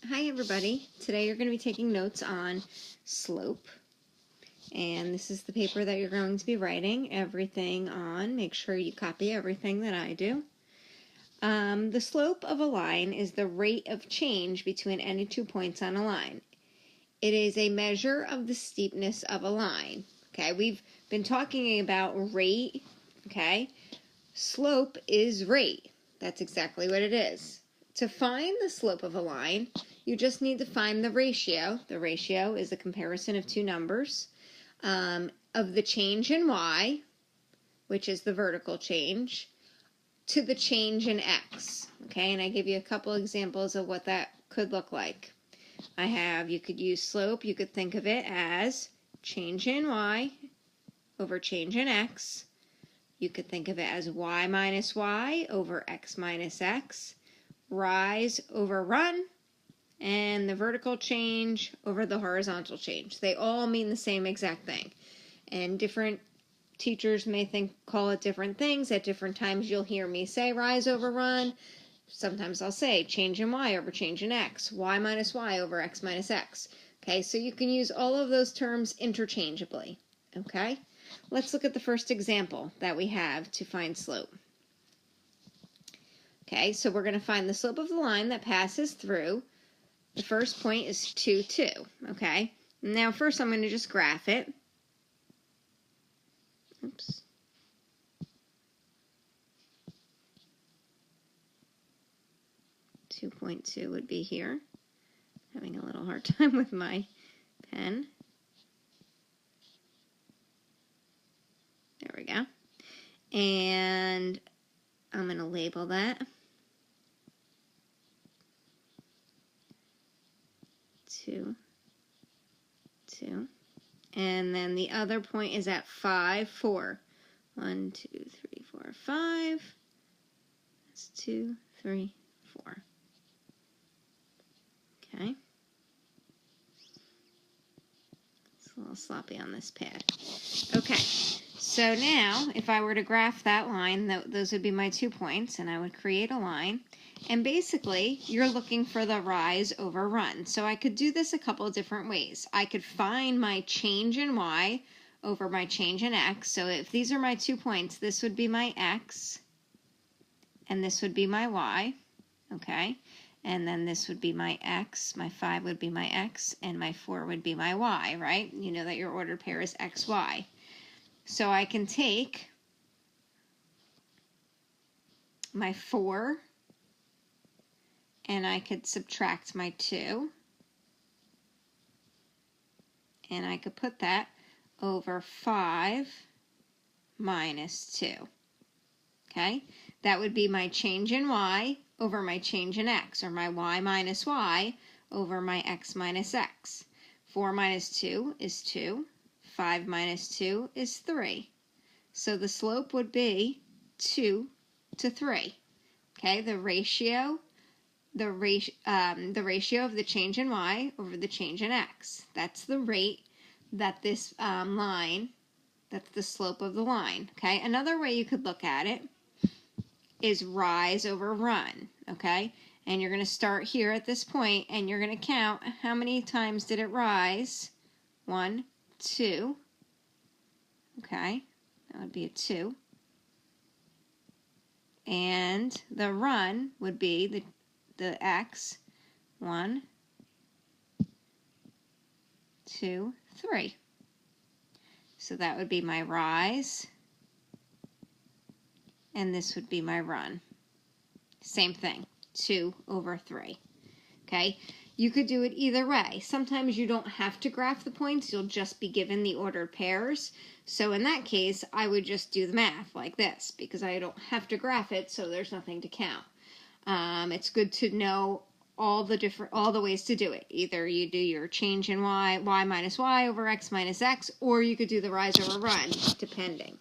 Hi everybody. Today you're going to be taking notes on slope, and this is the paper that you're going to be writing everything on. Make sure you copy everything that I do. The slope of a line is the rate of change between any 2 points on a line. It is a measure of the steepness of a line. Okay, we've been talking about rate. Okay, slope is rate. That's exactly what it is. To find the slope of a line, you just need to find the ratio. The ratio is a comparison of two numbers of the change in y, which is the vertical change, to the change in x. Okay, and I give you a couple examples of what that could look like. You could use slope, you could think of it as change in y over change in x. You could think of it as y minus y over x minus x, rise over run, and the vertical change over the horizontal change. They all mean the same exact thing. And different teachers may call it different things. At different times you'll hear me say rise over run. Sometimes I'll say change in y over change in x, y minus y over x minus x. Okay, so you can use all of those terms interchangeably. Okay, let's look at the first example that we have to find slope. Okay, so we're going to find the slope of the line that passes through. The first point is 2, 2. Okay, now first I'm going to just graph it. Oops. .2 would be here. Having a little hard time with my pen. There we go. And I'm going to label that 2, 2. And then the other point is at 5, 4. 1, 2, 3, 4, 5. That's 2, 3, 4. Okay. It's a little sloppy on this pad. Okay. So now, if I were to graph that line, those would be my 2 points, and I would create a line. And basically, you're looking for the rise over run. So I could do this a couple of different ways. I could find my change in y over my change in x. So if these are my 2 points, this would be my x, and this would be my y. Okay? And then this would be my x, my 5 would be my x, and my 4 would be my y, right? You know that your ordered pair is x, y. So I can take my 4 and I could subtract my 2, and I could put that over 5 minus 2. Okay, that would be my change in y over my change in x, or my y minus y over my x minus x. 4 minus 2 is 2. 5 minus 2 is 3. So the slope would be 2 to 3. Okay, the ratio of the change in y over the change in x. That's the rate that this line, that's the slope of the line. Okay, another way you could look at it is rise over run. Okay, and you're going to start here at this point, and you're going to count how many times did it rise. 1, 2. Okay, that would be a 2. And the run would be the x. 1, 2, 3. So that would be my rise, and this would be my run. Same thing, 2 over 3. Okay, you could do it either way. Sometimes you don't have to graph the points, you'll just be given the ordered pairs. So in that case, I would just do the math like this, because I don't have to graph it, so there's nothing to count. It's good to know all the ways to do it. Either you do your change in y minus y over x minus x, or you could do the rise over run, depending.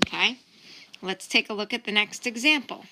Okay, let's take a look at the next example.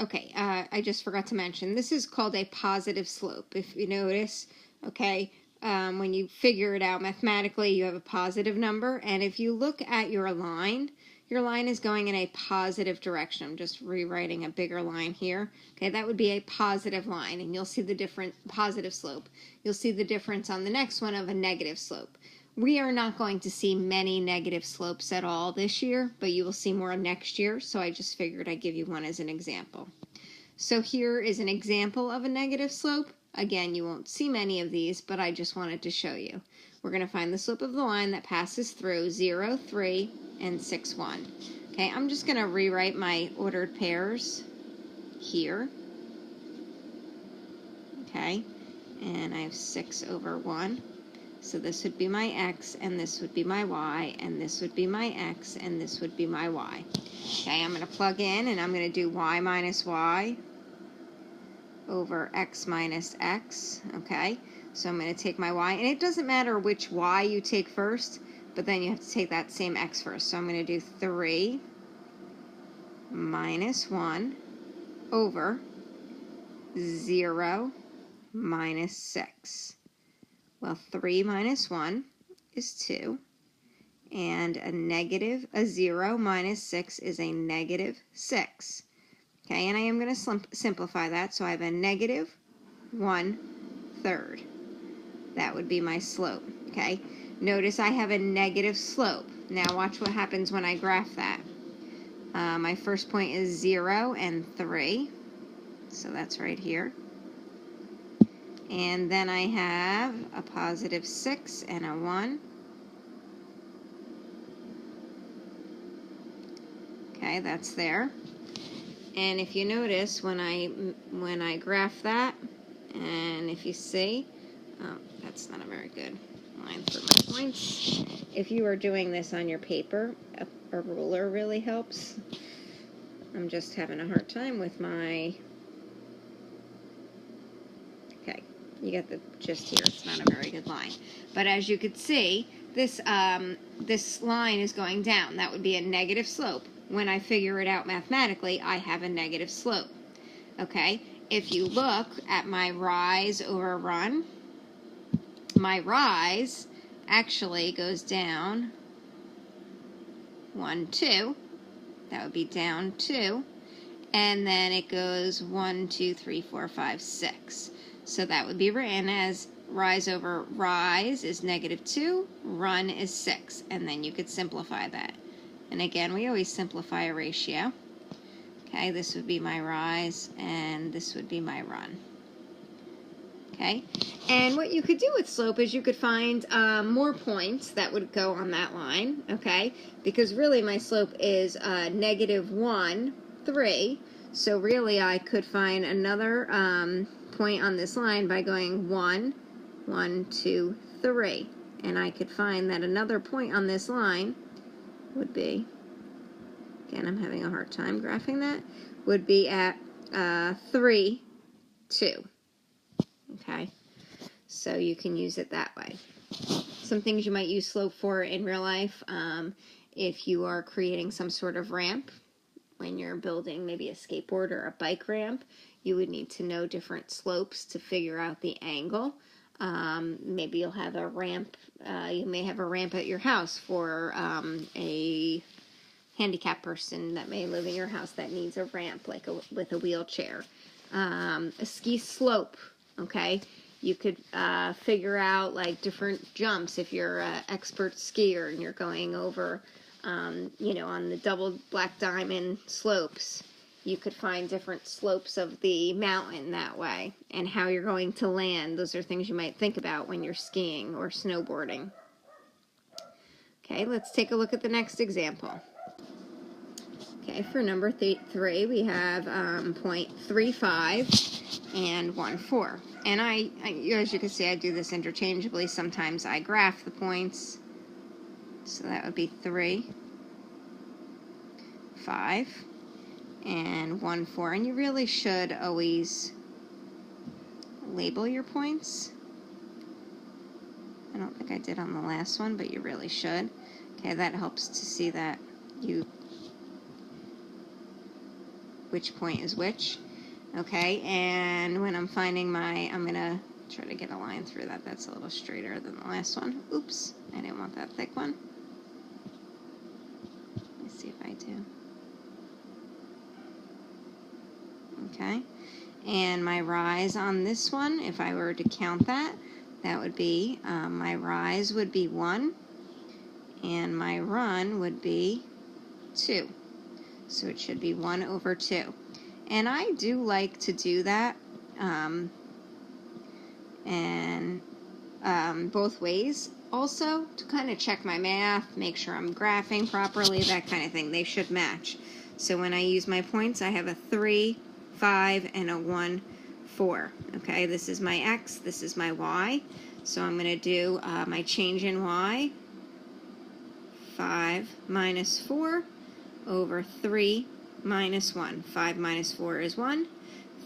Okay, I just forgot to mention, this is called a positive slope. If you notice, okay, when you figure it out mathematically, you have a positive number, and if you look at your line, your line is going in a positive direction. I'm just rewriting a bigger line here. Okay, that would be a positive line, and you'll see the different positive slope. You'll see the difference on the next one of a negative slope. We are not going to see many negative slopes at all this year, but you will see more next year, so I just figured I'd give you one as an example. So here is an example of a negative slope. Again, you won't see many of these, but I just wanted to show you. We're going to find the slope of the line that passes through 0, 3, and 6, 1. Okay, I'm just going to rewrite my ordered pairs here. Okay, and I have 6 over 1. So this would be my x, and this would be my y, and this would be my x, and this would be my y. Okay, I'm going to plug in, and I'm going to do y minus y over x minus x. Okay, so I'm going to take my y, and it doesn't matter which y you take first, but then you have to take that same x first. So I'm going to do 3 minus 1 over 0 minus 6. Well, 3 minus 1 is 2, and a 0 minus 6 is a negative 6. Okay, and I am going to simplify that, so I have a negative 1/3. That would be my slope. Okay, notice I have a negative slope. Now watch what happens when I graph that. My first point is 0 and 3, so that's right here. And then I have a positive 6 and a 1. Okay, that's there. And if you notice, when I graph that, and if you see, that's not a very good line for my points. If you are doing this on your paper, a ruler really helps. I'm just having a hard time with my... Okay, you get the gist here. It's not a very good line. But as you could see, this line is going down. That would be a negative slope. When I figure it out mathematically, I have a negative slope. Okay, if you look at my rise over run, my rise actually goes down 1, 2. That would be down 2. And then it goes 1, 2, 3, 4, 5, 6. So that would be written as rise over rise is negative 2, run is 6. And then you could simplify that. And again, we always simplify a ratio. Okay, this would be my rise, and this would be my run. Okay, and what you could do with slope is you could find more points that would go on that line, okay, because really my slope is negative 1, 3, so really I could find another point on this line by going 1, 1, 2, 3, and I could find that another point on this line would be, again, I'm having a hard time graphing that, would be at 3, 2. Okay, so you can use it that way. Some things you might use slope for in real life, if you are creating some sort of ramp, when you're building maybe a skateboard or a bike ramp, you would need to know different slopes to figure out the angle. Maybe you'll have a ramp, you may have a ramp at your house for a handicapped person that may live in your house that needs a ramp, like with a wheelchair. A ski slope, okay? You could figure out like different jumps if you're an expert skier and you're going over, you know, on the double black diamond slopes. You could find different slopes of the mountain that way, and how you're going to land. Those are things you might think about when you're skiing or snowboarding. Okay, let's take a look at the next example. Okay, for number 3, we have 0.35 and 1,4. And I, as you can see, I do this interchangeably. Sometimes I graph the points. So that would be 3, 5, and 1,4. And you really should always label your points. I don't think I did on the last one, but you really should. Okay, that helps to see that which point is which. Okay, and when I'm finding I'm gonna try to get a line through that. That's a little straighter than the last one. Oops, I didn't want that thick one. Let's see if I Okay, and my rise on this one, if I were to count that, that would be, my rise would be 1, and my run would be 2. So it should be 1 over 2. And I do like to do that, and both ways. Also, to kind of check my math, make sure I'm graphing properly, that kind of thing. They should match. So when I use my points, I have a 3, 5, and a 1, 4. Okay, this is my x, this is my y. So I'm going to do my change in y, 5 minus 4 over 3 minus 1. 5 minus 4 is 1.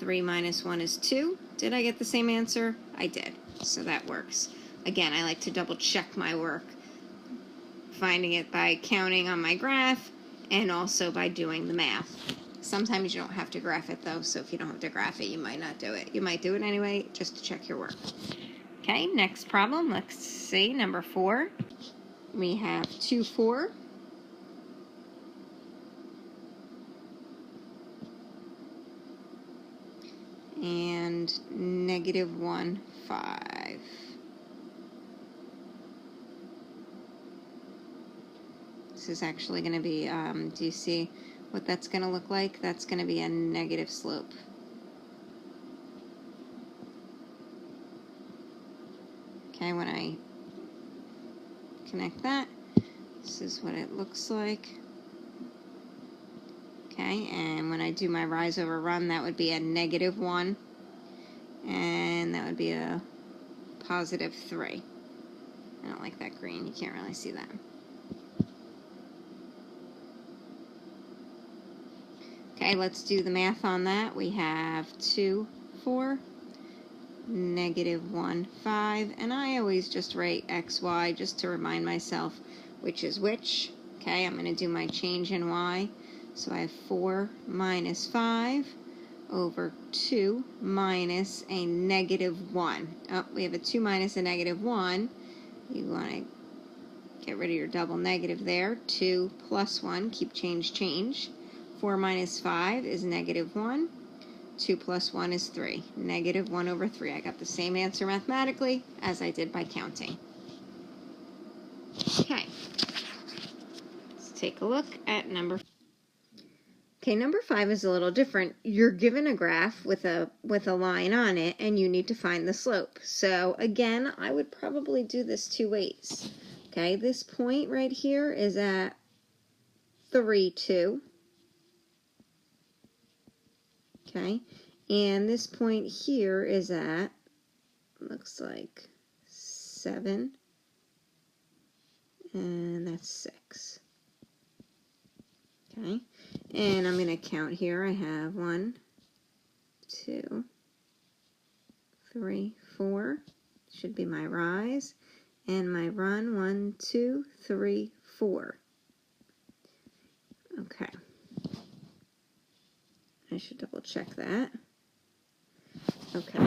3 minus 1 is 2. Did I get the same answer? I did. So that works. Again, I like to double check my work, finding it by counting on my graph and also by doing the math. Sometimes you don't have to graph it though, so if you don't have to graph it, you might not do it. You might do it anyway, just to check your work. Okay, next problem. Let's see, number 4. We have 2, 4. And negative 1, 5. This is actually going to be, do you see what that's going to look like? That's going to be a negative slope. Okay, when I connect that, this is what it looks like. Okay, and when I do my rise over run, that would be a negative 1, and that would be a positive 3. I don't like that green, you can't really see that. Okay, let's do the math on that. We have 2, 4, negative 1, 5, and I always just write x, y just to remind myself which is which. Okay, I'm going to do my change in y. So I have 4 minus 5 over 2 minus a negative 1. Oh, we have a 2 minus a negative 1. You want to get rid of your double negative there. 2 plus 1, keep change. 4 minus 5 is negative 1. 2 plus 1 is 3. Negative 1 over 3. I got the same answer mathematically as I did by counting. Okay. Let's take a look at number 5. Okay, number 5 is a little different. You're given a graph with a line on it, and you need to find the slope. So again, I would probably do this 2 ways. Okay, this point right here is at 3, 2. Okay, and this point here is at, looks like 7, and that's 6. Okay, and I'm going to count here. I have 1, 2, 3, 4. Should be my rise. And my run, 1, 2, 3, 4. Okay. I should double check that. Okay.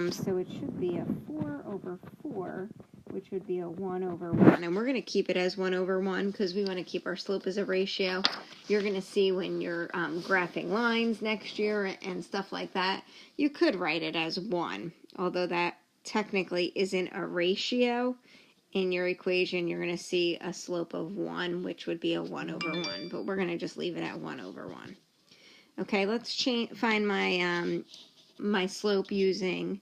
So it should be a 4 over 4, which would be a 1 over 1. And we're going to keep it as 1 over 1 because we want to keep our slope as a ratio. You're going to see when you're graphing lines next year and stuff like that, you could write it as 1, although that technically isn't a ratio. In your equation, you're going to see a slope of 1, which would be a 1 over 1, but we're going to just leave it at 1 over 1. Okay, let's find my my slope using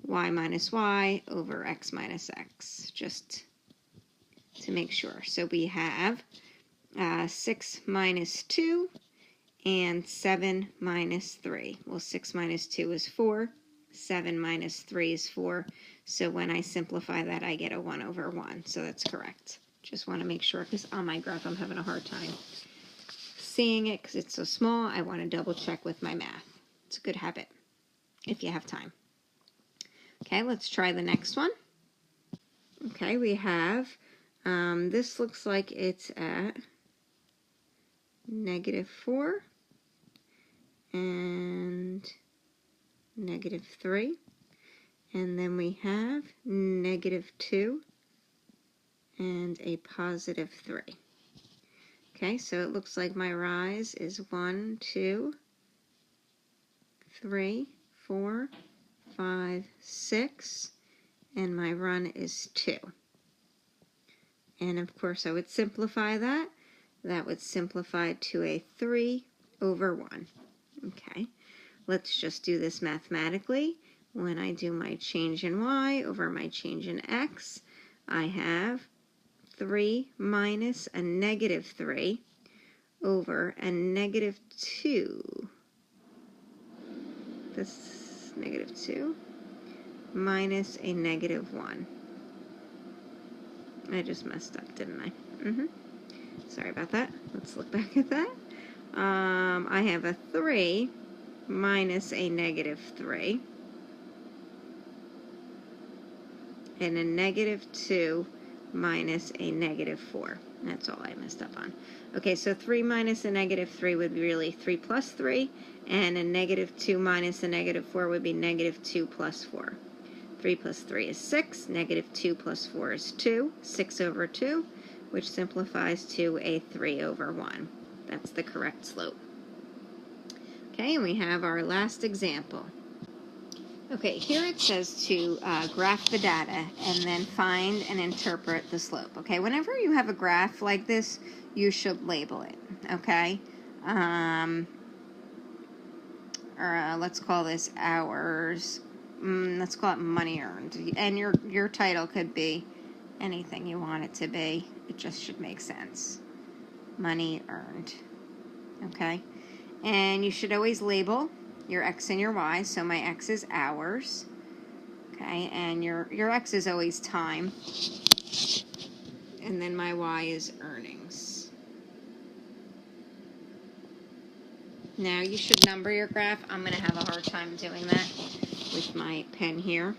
y minus y over x minus x, just to make sure. So we have 6 minus 2 and 7 minus 3. Well, 6 minus 2 is 4. 7 minus 3 is 4. So when I simplify that, I get a 1 over 1. So that's correct. Just want to make sure, because on my graph I'm having a hard time seeing it because it's so small. I want to double check with my math. It's a good habit if you have time. Okay, let's try the next one. Okay, we have, this looks like it's at negative 4 and negative 3. And then we have negative 2 and a positive 3. Okay, so it looks like my rise is 1, 2, 3, 4, 5, 6, and my run is 2. And of course I would simplify that. That would simplify to a 3 over 1. Okay, let's just do this mathematically. When I do my change in y over my change in x, I have 3 minus a negative 3 over a negative 2. This negative 2 minus a negative 1. I just messed up, didn't I? Sorry about that. Let's look back at that. I have a 3 minus a negative 3 and a negative 2 minus a negative 4. That's all I messed up on. Okay, so 3 minus a negative 3 would be really 3 plus 3, and a negative 2 minus a negative 4 would be negative 2 plus 4. 3 plus 3 is 6, negative 2 plus 4 is 2, 6 over 2, which simplifies to a 3 over 1. That's the correct slope. Okay, and we have our last example. Okay, here it says to graph the data and then find and interpret the slope. Okay, whenever you have a graph like this, you should label it. Okay, let's call this hours. Let's call it money earned, and your title could be anything you want it to be. It just should make sense. Money earned. Okay, and you should always label your x and your y. So my x is hours. Okay, and your x is always time, and then my y is earnings. Now you should number your graph. I'm going to have a hard time doing that with my pen here.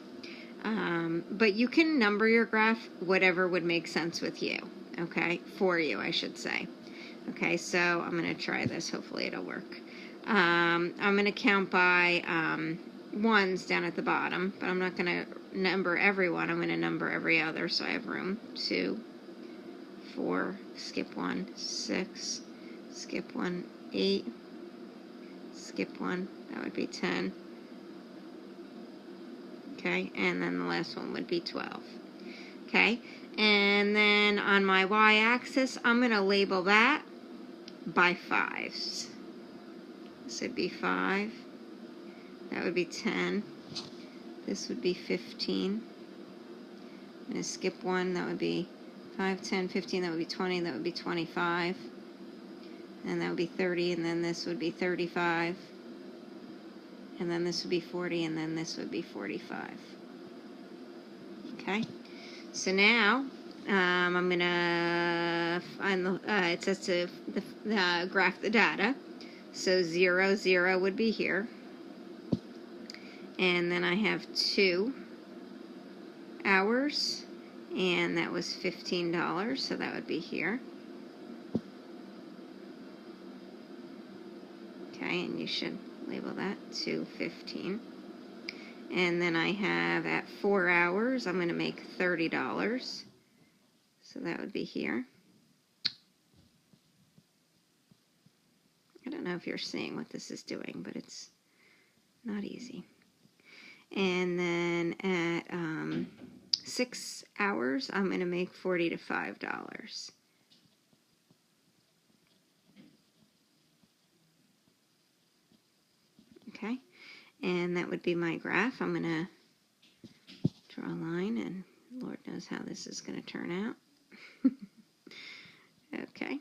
But you can number your graph whatever would make sense with you. Okay, for you, I should say. Okay, so I'm going to try this. Hopefully it'll work. I'm going to count by ones down at the bottom, but I'm not going to number every one. I'm going to number every other, so I have room. 2, 4, skip 1, 6, skip 1, 8, skip 1, that would be 10. Okay, and then the last one would be 12. Okay, and then on my y-axis, I'm going to label that by 5s. This would be 5. That would be 10. This would be 15. I'm going to skip 1. That would be 5, 10, 15. That would be 20. That would be 25. And that would be 30. And then this would be 35. And then this would be 40. And then this would be 45. Okay. So now I'm going to find the, it says to graph the data. So 0, 0 would be here. And then I have 2 hours, and that was $15, so that would be here. Okay, and you should label that to 15. And then I have at 4 hours, I'm going to make $30. So that would be here. I don't know if you're seeing what this is doing, but it's not easy. And then at 6 hours, I'm going to make $40 to $5. Okay, and that would be my graph. I'm going to draw a line, and Lord knows how this is going to turn out. Okay,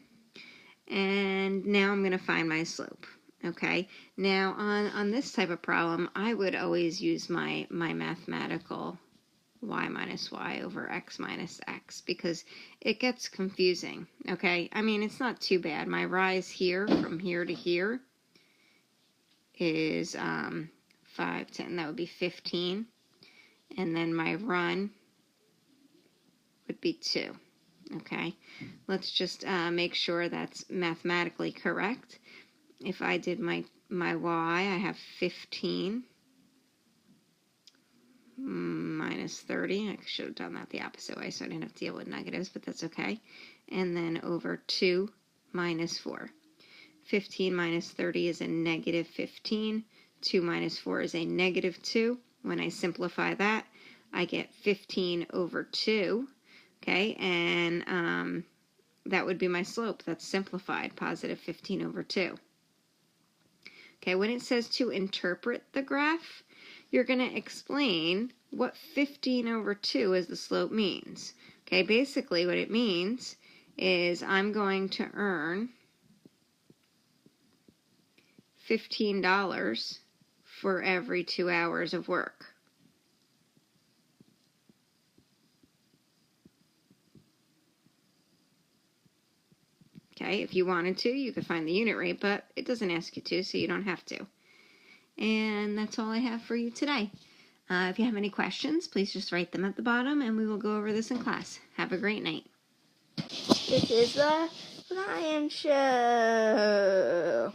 and now I'm going to find my slope. Okay, now on this type of problem, I would always use my mathematical y minus y over x minus x, because it gets confusing. Okay, I mean, it's not too bad. My rise here from here to here is 5, 10, that would be 15, and then my run would be 2. Okay, let's just make sure that's mathematically correct. If I did my y, I have 15 minus 30. I should have done that the opposite way so I didn't have to deal with negatives, but that's okay. And then over 2 minus 4. 15 minus 30 is a negative 15. 2 minus 4 is a negative 2. When I simplify that, I get 15 over 2. Okay, and that would be my slope. That's simplified, positive 15 over 2. Okay, when it says to interpret the graph, you're going to explain what 15 over 2 as the slope means. Okay, basically what it means is I'm going to earn $15 for every 2 hours of work. Okay, if you wanted to, you could find the unit rate, but it doesn't ask you to, so you don't have to. And that's all I have for you today. If you have any questions, please just write them at the bottom, and we will go over this in class. Have a great night. This is the Ryan Show.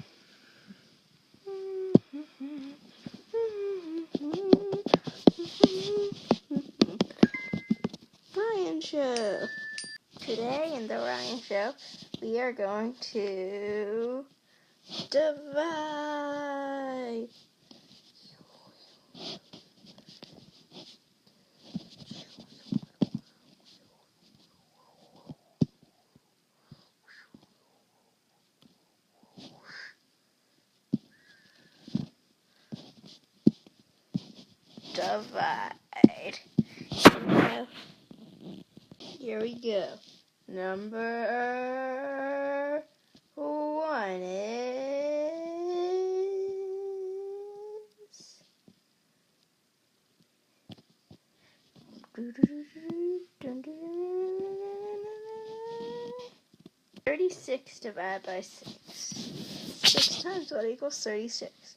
Ryan Show. Today in the Ryan Show, we are going to divide. Here we go. Number 1 is 36 divided by 6. 6 times what equals 36?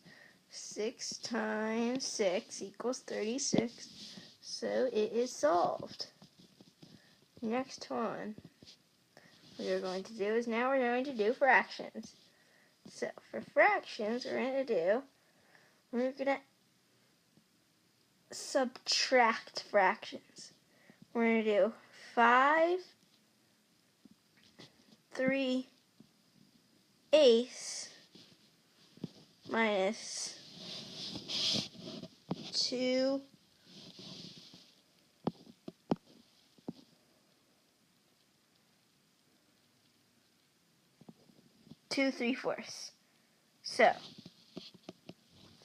6 times 6 equals 36. So it is solved. Next one we're going to do is now we're going to do fractions. So for fractions, we're going to subtract fractions. We're going to do 5 3/8 minus 2 3/4. So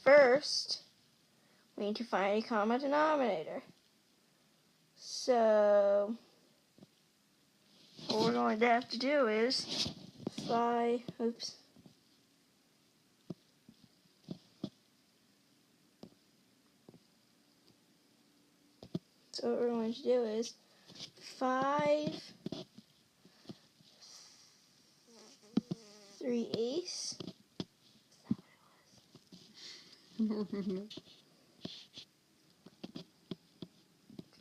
first we need to find a common denominator. So what we're going to have to do is So what we're going to do is 5 3/8.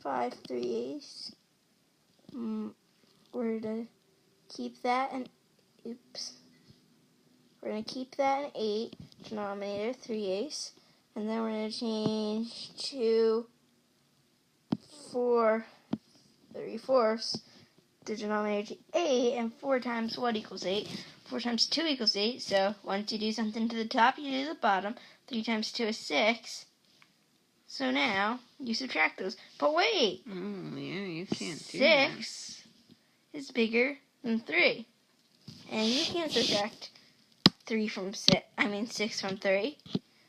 5 3/8. We're going to keep that and we're going to keep that an 8, denominator 3/8, and then we're going to change to 4 3/4, the denominator to 8, and 4 times what equals 8? 4 times 2 equals 8, so once you do something to the top, you do the bottom. 3 times 2 is 6. So now you subtract those. But wait! Oh, yeah, you can't do that. 6 is bigger than 3. And you can't subtract 6 from 3.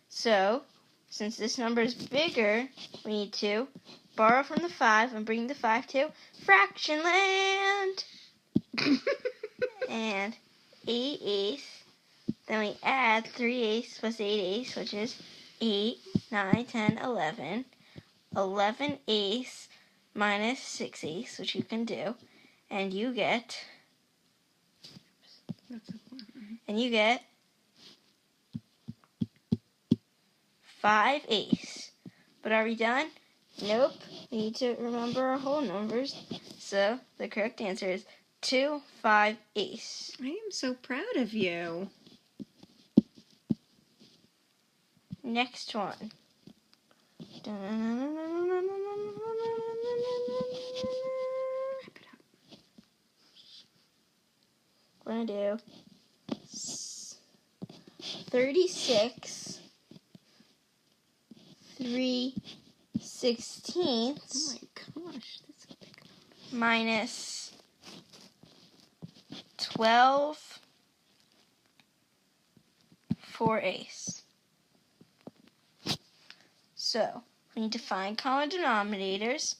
So, since this number is bigger, we need to borrow from the 5 and bring the 5 to fraction land. And 8/8. Then we add 3/8 plus 8/8, which is 8, 9, 10, 11. 11/8 minus 6/8, which you can do. And you get 5/8. But are we done? Nope. We need to remember our whole numbers. So the correct answer is 2 5/8. I am so proud of you. Next one. We're going to do 36 3/16 Oh my gosh, that's a big number. minus 12/4. So, we need to find common denominators.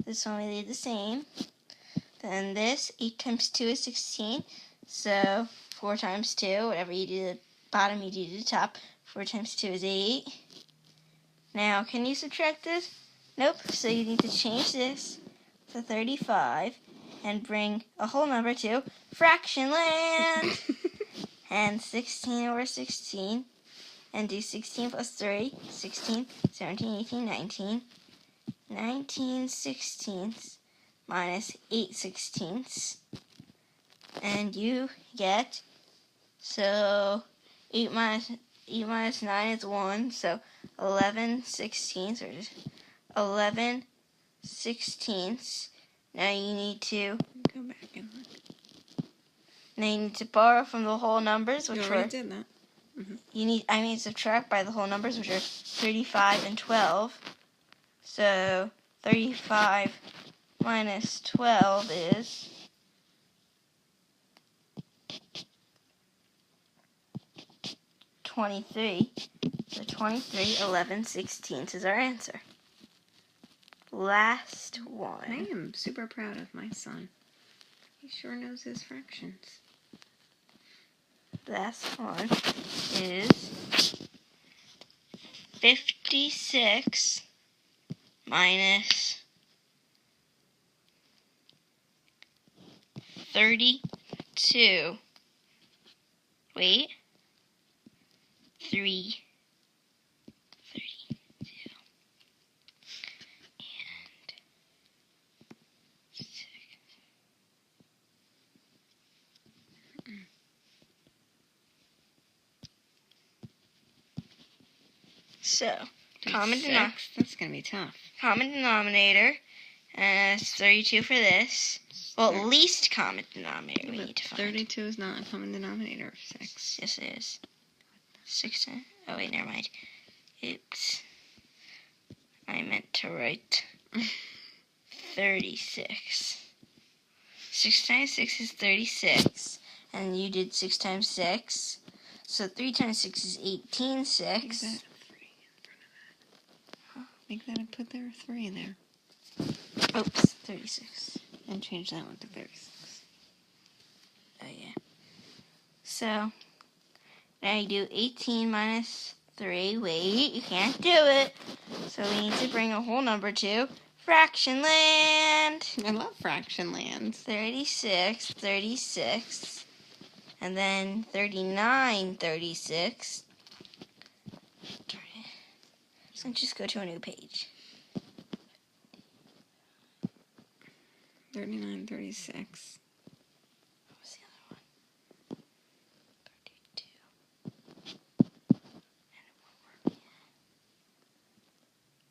This one we leave the same. Then this, 8 times 2 is 16. So, 4 times 2, whatever you do to the bottom, you do to the top. 4 times 2 is 8. Now, can you subtract this? Nope. So you need to change this to 35 and bring a whole number to fraction land. And 16 over 16. And do 16 plus 3, 16, 17, 18, 19. 19/16 minus 8/16. And you get, so 8 minus 9 is 1, so 11/16, or just 11/16. Now you need to Go back and look. borrow from the whole numbers, You which already were did that. subtract by the whole numbers, which are 35 and 12. So 35 minus 12 is 23. So 23/11/16 is our answer. Last I one. am super proud of my son. He sure knows his fractions. Last one is 56 minus 32. Wait. 3. 32. And 6. So, common 6? That's going to be tough. common denominator, and it's 32 for this. Well, least common denominator we need to find. 32 is not a common denominator of 6. Yes, it is. 6 times. Oh, wait, never mind. Oops. I meant to write 36. 6 times 6 is 36. And you did 6 times 6. So 3 times 6 is 18/6. Make that a 3 in front of that. Make that a put there a 3 there. Oops, 36. And change that one to 36. Oh, yeah. So, now you do 18 minus 3. Wait, you can't do it. So we need to bring a whole number to fraction land. I love fraction land. 36/36. And then 39/36. So just go to a new page. 39/36. What was the other one? 32. And one more.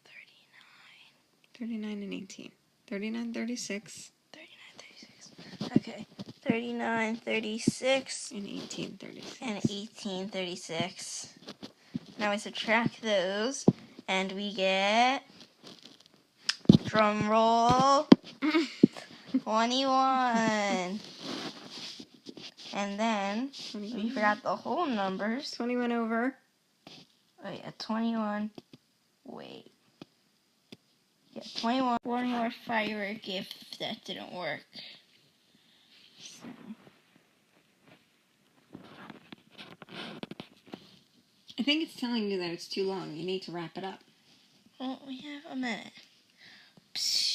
39. 39 and 18. 39/36. 39/36. Okay. 39/36. And 18/36. And 18/36. Now we subtract those, and we get, drum roll, 21. And then 21. we forgot the whole numbers. 21 over. Oh yeah, 21. Wait. Yeah, 21. One more firework if that didn't work. So. I think it's telling you that it's too long. You need to wrap it up. Well, we have a minute. Psst.